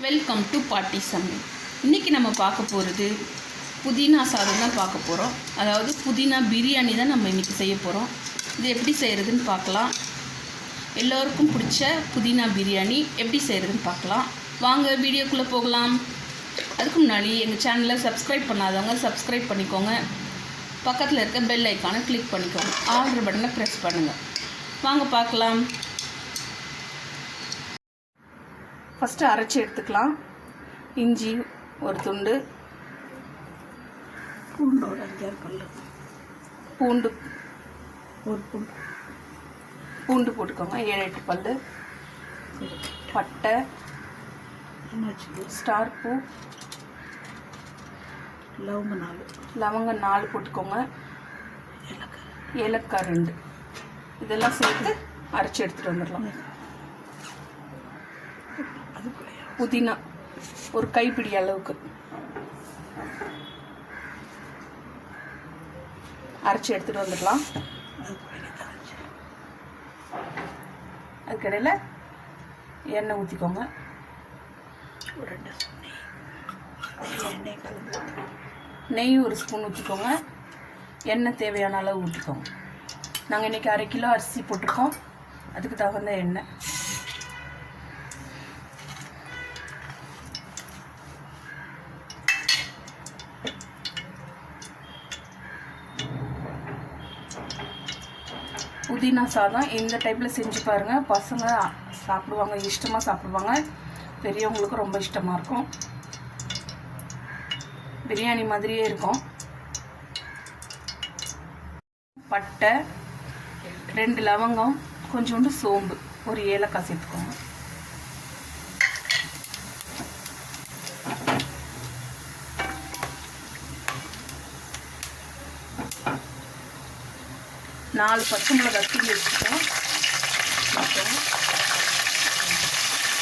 Welcome to பாட்டி சமையல். இன்றைக்கி நம்ம பார்க்க போகிறது புதினா சாதம் தான் பார்க்க போகிறோம். அதாவது புதினா பிரியாணி தான் நம்ம இன்றைக்கி செய்ய போகிறோம். இது எப்படி செய்கிறதுன்னு பார்க்கலாம். எல்லோருக்கும் பிடிச்ச புதினா பிரியாணி எப்படி செய்கிறதுன்னு பார்க்கலாம். வாங்க வீடியோக்குள்ளே போகலாம். அதுக்கு முன்னாடி எங்கள் சேனலை சப்ஸ்கிரைப் பண்ணாதவங்க சப்ஸ்கிரைப் பண்ணிக்கோங்க. பக்கத்தில் இருக்க பெல் ஐக்கானை கிளிக் பண்ணிக்கோங்க. ஆர்டர் பட்டனை ப்ரெஸ் பண்ணுங்கள். வாங்க பார்க்கலாம். ஃபஸ்ட்டு அரைச்சி எடுத்துக்கலாம். இஞ்சி ஒரு துண்டு, பூண்டு ஒரு 5-6 பல், பூண்டு ஒரு பூண்டு பூண்டு போட்டுக்கோங்க, 7-8 பல், பட்டை, ஸ்டார் பூ, லவங்கம் 4 போட்டுக்கோங்க, ஏலக்காய் 2, இதெல்லாம் சேர்த்து அரைச்சி எடுத்துகிட்டு வந்துடலாம். புதினா ஒரு கைப்பிடி அளவுக்கு அரைச்சி எடுத்துகிட்டு வந்துடலாம். அதுக்கடையில் எண்ணெய் ஊற்றிக்கோங்க. ஒரு 2 ஸ்பூன் எண்ணெய் கலந்து, நெய் ஒரு ஸ்பூன் ஊற்றிக்கோங்க. எண்ணெய் தேவையான அளவு ஊற்றிக்கோங்க. நாங்கள் இன்றைக்கி 1/2 கிலோ அரிசி போட்டிருக்கோம், அதுக்கு தகுந்த எண்ணெய். புதினா சாதம் இந்த டைப்பில் செஞ்சு பாருங்கள். பசங்க சாப்பிடுவாங்க, இஷ்டமாக சாப்பிடுவாங்க. பெரியவங்களுக்கும் ரொம்ப இஷ்டமாக இருக்கும். பிரியாணி மாதிரியே இருக்கும். பட்டை, 2 லவங்கம், கொஞ்சோண்டு சோம்பு, ஒரு ஏலக்காய் சேர்த்துக்கோங்க. நாலு பச்சை மிளகாய் தூள் வச்சுக்கோம்.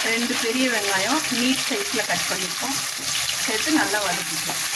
2 பெரிய வெங்காயம் நீட் சைஸில் கட் பண்ணிப்போம், சேர்த்து நல்லா வதக்கிக்கலாம்.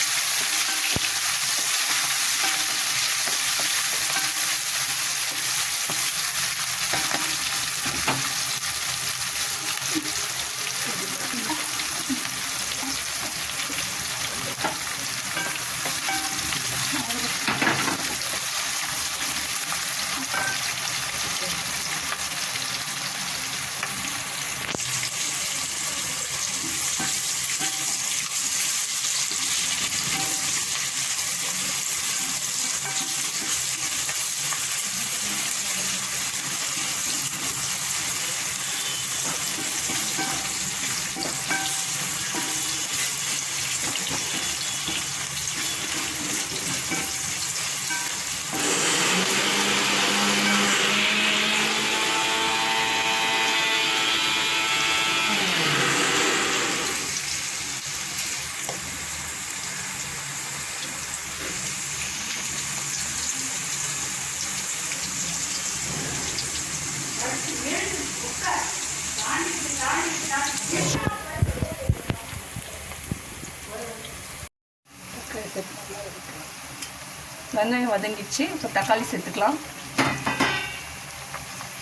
வெங்காயம் வதங்கிடுச்சு. இப்போ தக்காளி சேர்த்துக்கலாம்.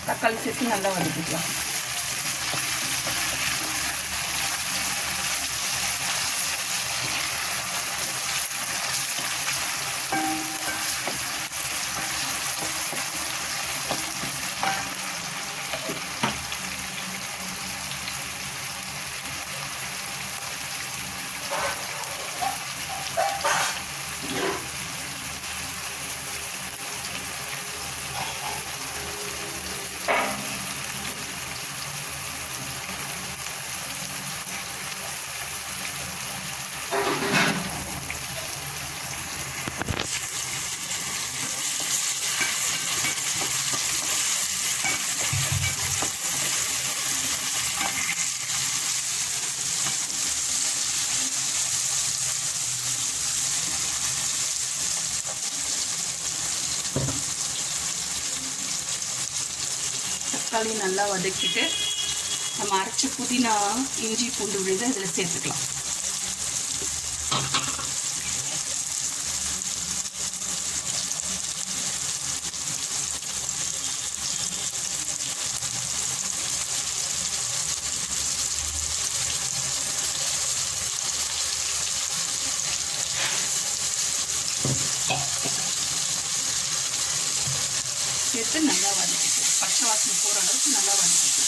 தக்காளி சேர்த்து நல்லா வதக்கிக்கலாம். தக்காளி நல்லா வதக்கிட்டு நம்ம அரைச்ச புதினா, இஞ்சி, பூண்டு விழுது இதில் சேர்த்துக்கலாம். சேர்த்து நல்லா வதக்கிட்டு பச்சை வாசனை போகிற அளவுக்கு நல்லா வதக்கிட்டு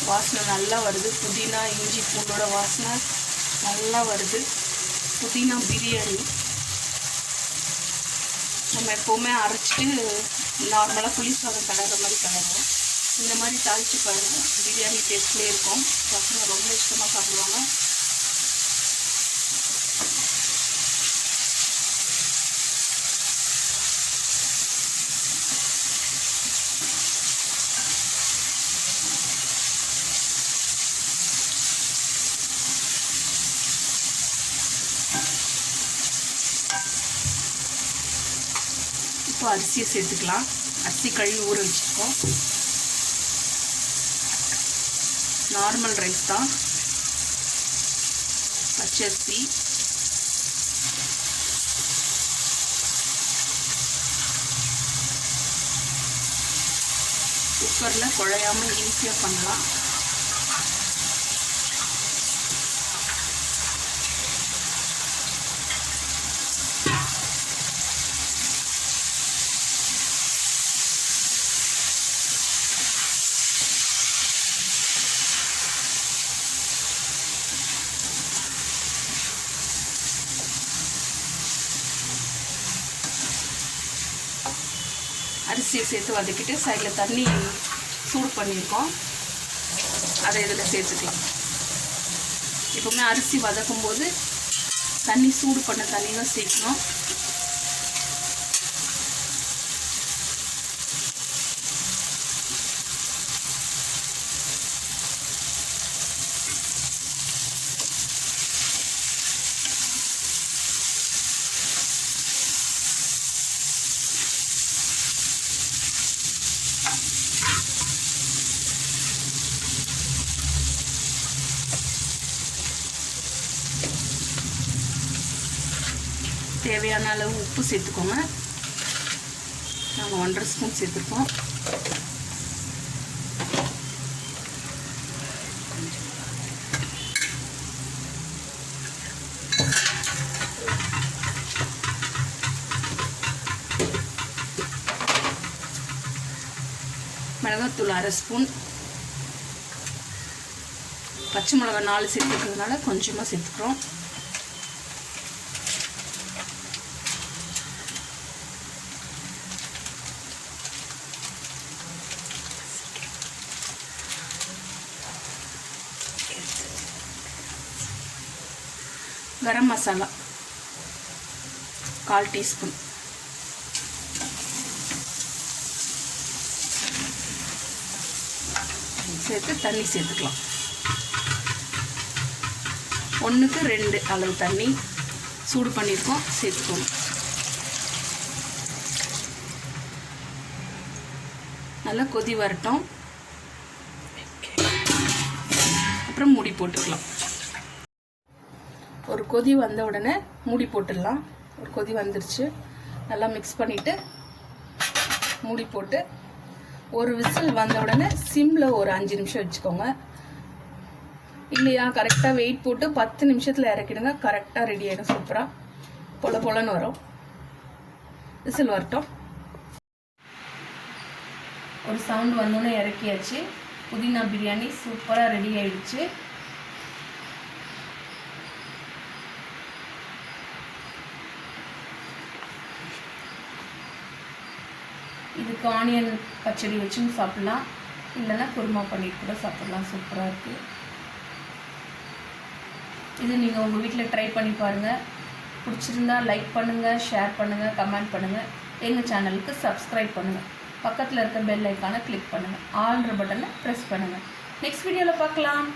வாசனை நல்லா வருது. புதினா இஞ்சி பூண்டோட வாசனை நல்லா வருது. புதினா பிரியாணி நம்ம எப்போவுமே அரைச்சிட்டு நார்மலாக புளி சாதம் கலர்ற மாதிரி கலருவோம். இந்த மாதிரி தாளித்து பாருங்கள், பிரியாணி டேஸ்ட்லேயே இருக்கும். பசங்க ரொம்ப இஷ்டமாக சாப்பிடுவாங்க. இப்போ அரிசியை சேர்த்துக்கலாம். அரிசி கழுவி ஊற வச்சுருக்கோம். நார்மல் ரைஸ் தான், பச்சரிசி. குக்கரில் குழையாமல் ஈஸியாக பண்ணலாம். அரிசியை சேர்த்து வதக்கிட்டு சைடில் தண்ணி சூடு பண்ணியிருக்கோம், அதை இதில் சேர்த்துக்கலாம். எப்பவுமே அரிசி வதக்கும் போது தண்ணி சூடு பண்ண தண்ணி தான் சேர்க்கணும். தேவையான அளவு உப்பு சேர்த்துக்கோங்க. நாங்கள் 1.5 ஸ்பூன் சேர்த்துருக்கோம். மிளகாத்தூள் 1/2 ஸ்பூன். பச்சை மிளகா 4 சேர்த்துக்கிறதுனால கொஞ்சமாக சேர்த்துக்கிறோம். கரம் மசாலா 1/4 டீஸ்பூன். சேர்த்து தண்ணி சேர்த்துக்கலாம். 1க்கு 2 அளவு தண்ணி சூடு பண்ணியிருக்கோம், சேர்த்துக்கணும். நல்லா கொதி வரட்டும், அப்புறம் மூடி போட்டுக்கலாம். ஒரு கொதி வந்த உடனே மூடி போட்டுடலாம். ஒரு கொதி வந்துருச்சு, நல்லா மிக்ஸ் பண்ணிவிட்டு மூடி போட்டு ஒரு விசில் வந்த உடனே சிம்மில் ஒரு 5 நிமிஷம் வச்சுக்கோங்க. இல்லையா கரெக்டாக வெயிட் போட்டு 10 நிமிஷத்தில் இறக்கிடுங்க. கரெக்டாக ரெடி ஆகிடும். சூப்பராக பொல பொலன்னு வரும். விசில் வரட்டும். ஒரு சவுண்ட் வந்தோடனே இறக்கியாச்சு. புதினா பிரியாணி சூப்பராக ரெடி ஆயிடுச்சு. இதுக்கு ஆனியன் பச்சடி வச்சும் சாப்பிட்லாம், இல்லைன்னா குருமா பண்ணிட்டு கூட சாப்பிட்லாம். சூப்பராக இருக்குது. இது நீங்கள் உங்கள் வீட்டில் ட்ரை பண்ணி பாருங்கள். பிடிச்சிருந்தா லைக் பண்ணுங்கள், ஷேர் பண்ணுங்கள், கமெண்ட் பண்ணுங்கள். எங்கள் சேனலுக்கு சப்ஸ்கிரைப் பண்ணுங்கள். பக்கத்தில் இருக்க பெல் ஐக்கானை கிளிக் பண்ணுங்கள். ஆல்ன்ற பட்டனை ப்ரெஸ் பண்ணுங்கள். நெக்ஸ்ட் வீடியோவில் பார்க்கலாம்.